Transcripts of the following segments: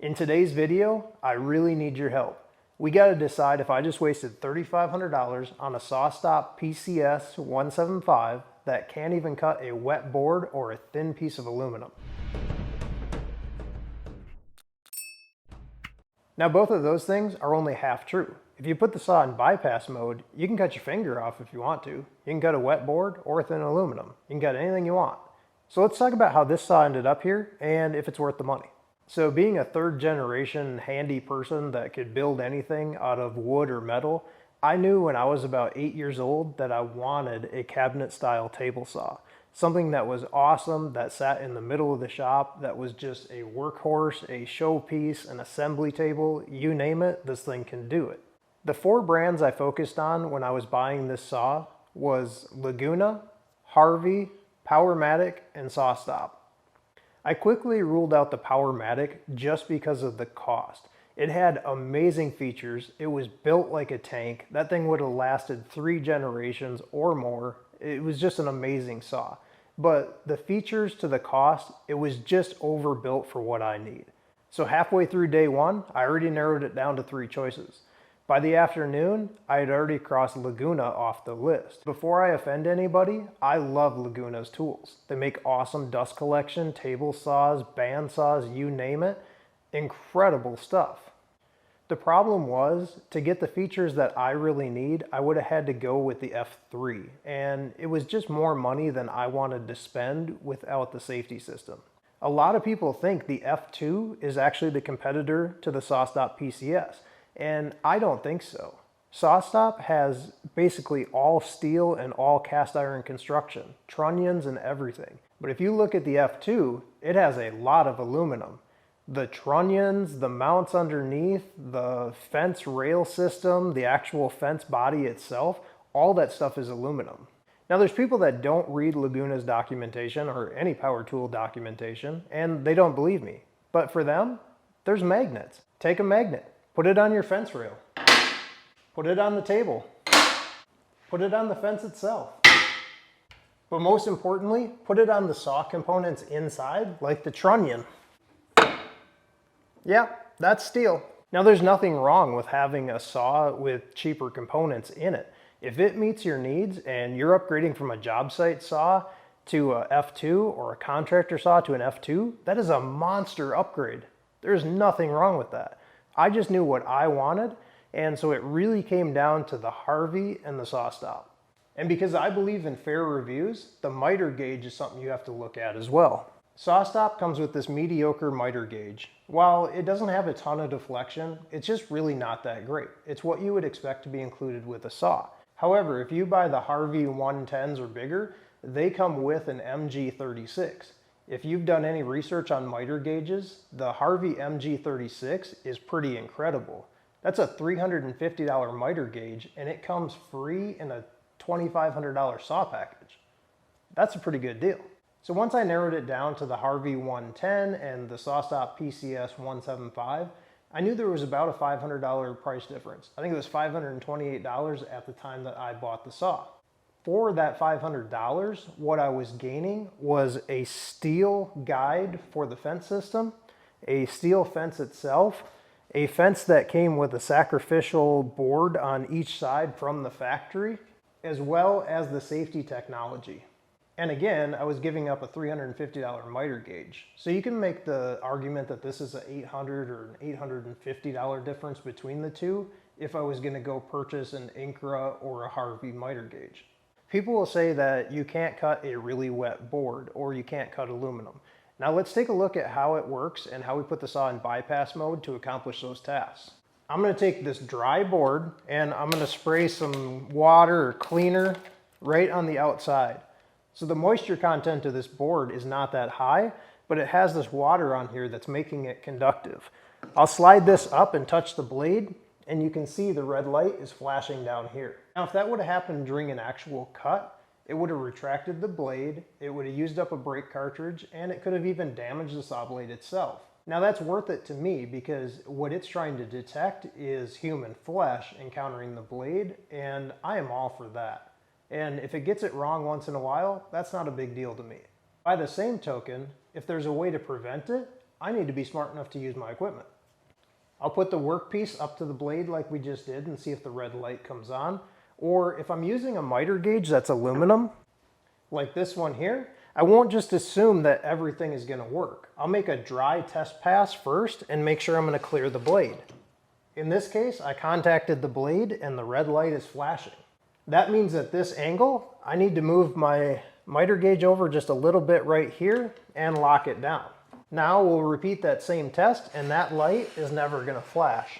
In today's video, I really need your help. We got to decide if I just wasted $3,500 on a SawStop PCS 175 that can't even cut a wet board or a thin piece of aluminum. Now both of those things are only half true. If you put the saw in bypass mode, you can cut your finger off if you want to. You can cut a wet board or thin aluminum. You can cut anything you want. So let's talk about how this saw ended up here and if it's worth the money. So being a third generation handy person that could build anything out of wood or metal, I knew when I was about 8 years old that I wanted a cabinet style table saw. Something that was awesome, that sat in the middle of the shop, that was just a workhorse, a showpiece, an assembly table, you name it, this thing can do it. The 4 brands I focused on when I was buying this saw was Laguna, Harvey, Powermatic, and SawStop. I quickly ruled out the Powermatic just because of the cost. It had amazing features, it was built like a tank, that thing would have lasted 3 generations or more. It was just an amazing saw. But the features to the cost, it was just overbuilt for what I need. So halfway through day one, I already narrowed it down to 3 choices. By the afternoon, I had already crossed Laguna off the list. Before I offend anybody, I love Laguna's tools. They make awesome dust collection, table saws, band saws, you name it. Incredible stuff. The problem was, to get the features that I really need, I would have had to go with the F3, and it was just more money than I wanted to spend without the safety system. A lot of people think the F2 is actually the competitor to the SawStop PCS, and I don't think so. SawStop has basically all steel and all cast iron construction, trunnions and everything. But if you look at the F2, it has a lot of aluminum. The trunnions, the mounts underneath, the fence rail system, the actual fence body itself, all that stuff is aluminum. Now there's people that don't read Laguna's documentation or any power tool documentation, and they don't believe me. But for them, there's magnets. Take a magnet, put it on your fence rail, put it on the table, put it on the fence itself. But most importantly, put it on the saw components inside, like the trunnion. Yeah, that's steel. Now there's nothing wrong with having a saw with cheaper components in it. If it meets your needs and you're upgrading from a job site saw to a F2 or a contractor saw to an F2, that is a monster upgrade. There's nothing wrong with that. I just knew what I wanted, and so it really came down to the Harvey and the SawStop. And because I believe in fair reviews, the miter gauge is something you have to look at as well. SawStop comes with this mediocre miter gauge. While it doesn't have a ton of deflection, it's just really not that great. It's what you would expect to be included with a saw. However, if you buy the Harvey 110s or bigger, they come with an MG36. If you've done any research on miter gauges, the Harvey MG36 is pretty incredible. That's a $350 miter gauge, and it comes free in a $2,500 saw package. That's a pretty good deal. So once I narrowed it down to the Harvey 110 and the SawStop PCS 175, I knew there was about a $500 price difference. I think it was $528 at the time that I bought the saw. For that $500, what I was gaining was a steel guide for the fence system, a steel fence itself, a fence that came with a sacrificial board on each side from the factory, as well as the safety technology. And again, I was giving up a $350 miter gauge. So you can make the argument that this is an $800 or an $850 difference between the two if I was going to go purchase an Incra or a Harvey miter gauge. People will say that you can't cut a really wet board or you can't cut aluminum. Now let's take a look at how it works and how we put the saw in bypass mode to accomplish those tasks. I'm going to take this dry board and I'm going to spray some water or cleaner right on the outside. So the moisture content of this board is not that high, but it has this water on here that's making it conductive. I'll slide this up and touch the blade, and you can see the red light is flashing down here. Now, if that would have happened during an actual cut, it would have retracted the blade, it would have used up a brake cartridge, and it could have even damaged the saw blade itself. Now that's worth it to me because what it's trying to detect is human flesh encountering the blade, and I am all for that. And if it gets it wrong once in a while, that's not a big deal to me. By the same token, if there's a way to prevent it, I need to be smart enough to use my equipment. I'll put the workpiece up to the blade like we just did and see if the red light comes on. Or if I'm using a miter gauge that's aluminum, like this one here, I won't just assume that everything is gonna work. I'll make a dry test pass first and make sure I'm gonna clear the blade. In this case, I contacted the blade and the red light is flashing. That means at this angle, I need to move my miter gauge over just a little bit right here and lock it down. Now we'll repeat that same test and that light is never gonna flash.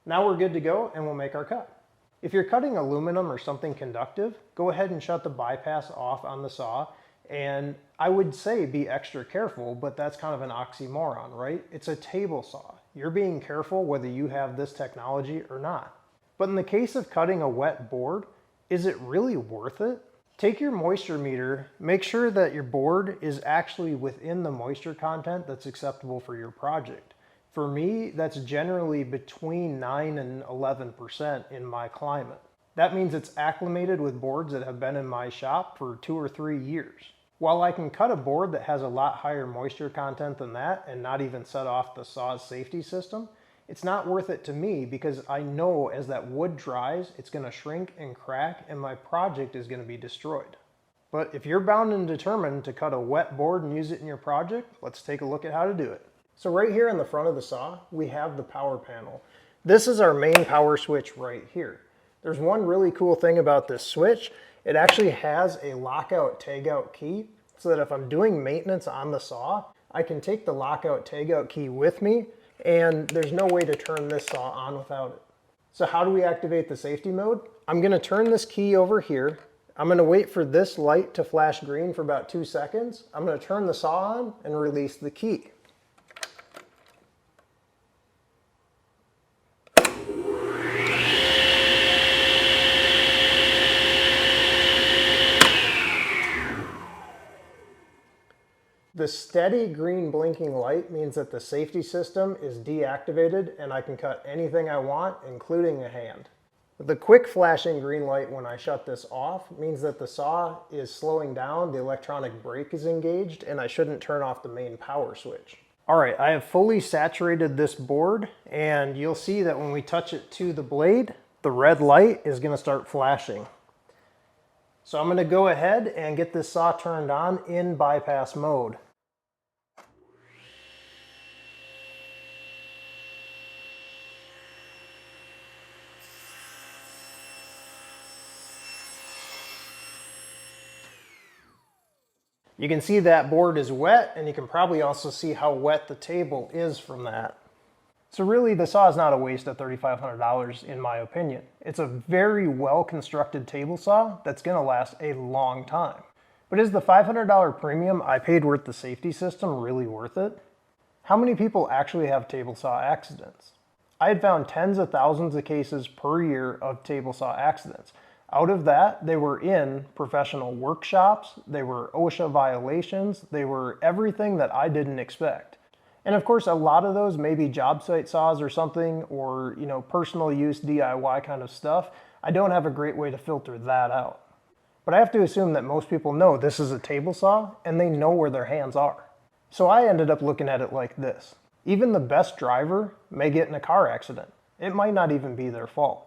Now we're good to go and we'll make our cut. If you're cutting aluminum or something conductive, go ahead and shut the bypass off on the saw. And I would say be extra careful, but that's kind of an oxymoron, right? It's a table saw. You're being careful whether you have this technology or not. But in the case of cutting a wet board, is it really worth it? Take your moisture meter, make sure that your board is actually within the moisture content that's acceptable for your project. For me, that's generally between 9 and 11% in my climate. That means it's acclimated with boards that have been in my shop for 2 or 3 years. While I can cut a board that has a lot higher moisture content than that and not even set off the saw's safety system, it's not worth it to me because I know as that wood dries, it's gonna shrink and crack and my project is gonna be destroyed. But if you're bound and determined to cut a wet board and use it in your project, let's take a look at how to do it. So right here in the front of the saw, we have the power panel. This is our main power switch right here. There's one really cool thing about this switch. It actually has a lockout tagout key so that if I'm doing maintenance on the saw, I can take the lockout tagout key with me and there's no way to turn this saw on without it. So how do we activate the safety mode? I'm gonna turn this key over here. I'm gonna wait for this light to flash green for about 2 seconds. I'm gonna turn the saw on and release the key. The steady green blinking light means that the safety system is deactivated and I can cut anything I want, including a hand. The quick flashing green light when I shut this off means that the saw is slowing down, the electronic brake is engaged, and I shouldn't turn off the main power switch. All right, I have fully saturated this board and you'll see that when we touch it to the blade, the red light is gonna start flashing. So I'm gonna go ahead and get this saw turned on in bypass mode. You can see that board is wet and you can probably also see how wet the table is from that. So really the saw is not a waste of $3,500 in my opinion. It's a very well constructed table saw that's gonna last a long time. But is the $500 premium I paid worth the safety system really worth it? How many people actually have table saw accidents? I had found tens of thousands of cases per year of table saw accidents. Out of that, they were in professional workshops, they were OSHA violations, they were everything that I didn't expect. And of course, a lot of those may be job site saws or something, or personal use DIY kind of stuff. I don't have a great way to filter that out. But I have to assume that most people know this is a table saw and they know where their hands are. So I ended up looking at it like this. Even the best driver may get in a car accident. It might not even be their fault.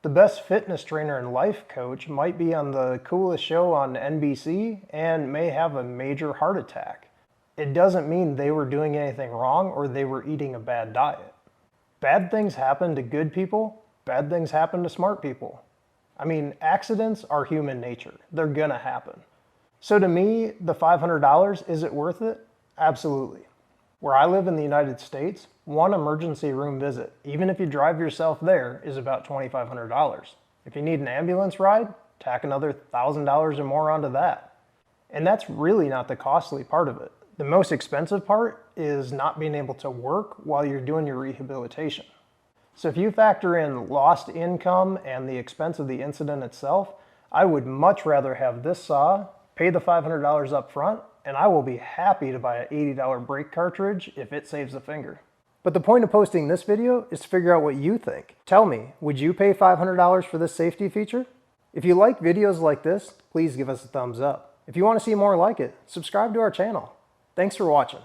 The best fitness trainer and life coach might be on the coolest show on NBC and may have a major heart attack. It doesn't mean they were doing anything wrong or they were eating a bad diet. Bad things happen to good people, bad things happen to smart people. I mean, accidents are human nature. They're gonna happen. So to me, the $500, is it worth it? Absolutely. Where I live in the United States, one emergency room visit, even if you drive yourself there, is about $2,500. If you need an ambulance ride, tack another $1,000 or more onto that. And that's really not the costly part of it. The most expensive part is not being able to work while you're doing your rehabilitation. So if you factor in lost income and the expense of the incident itself, I would much rather have this saw, pay the $500 up front, and I will be happy to buy an $80 brake cartridge if it saves a finger. But the point of posting this video is to figure out what you think. Tell me, would you pay $500 for this safety feature? If you like videos like this, please give us a thumbs up. If you want to see more like it, subscribe to our channel. Thanks for watching.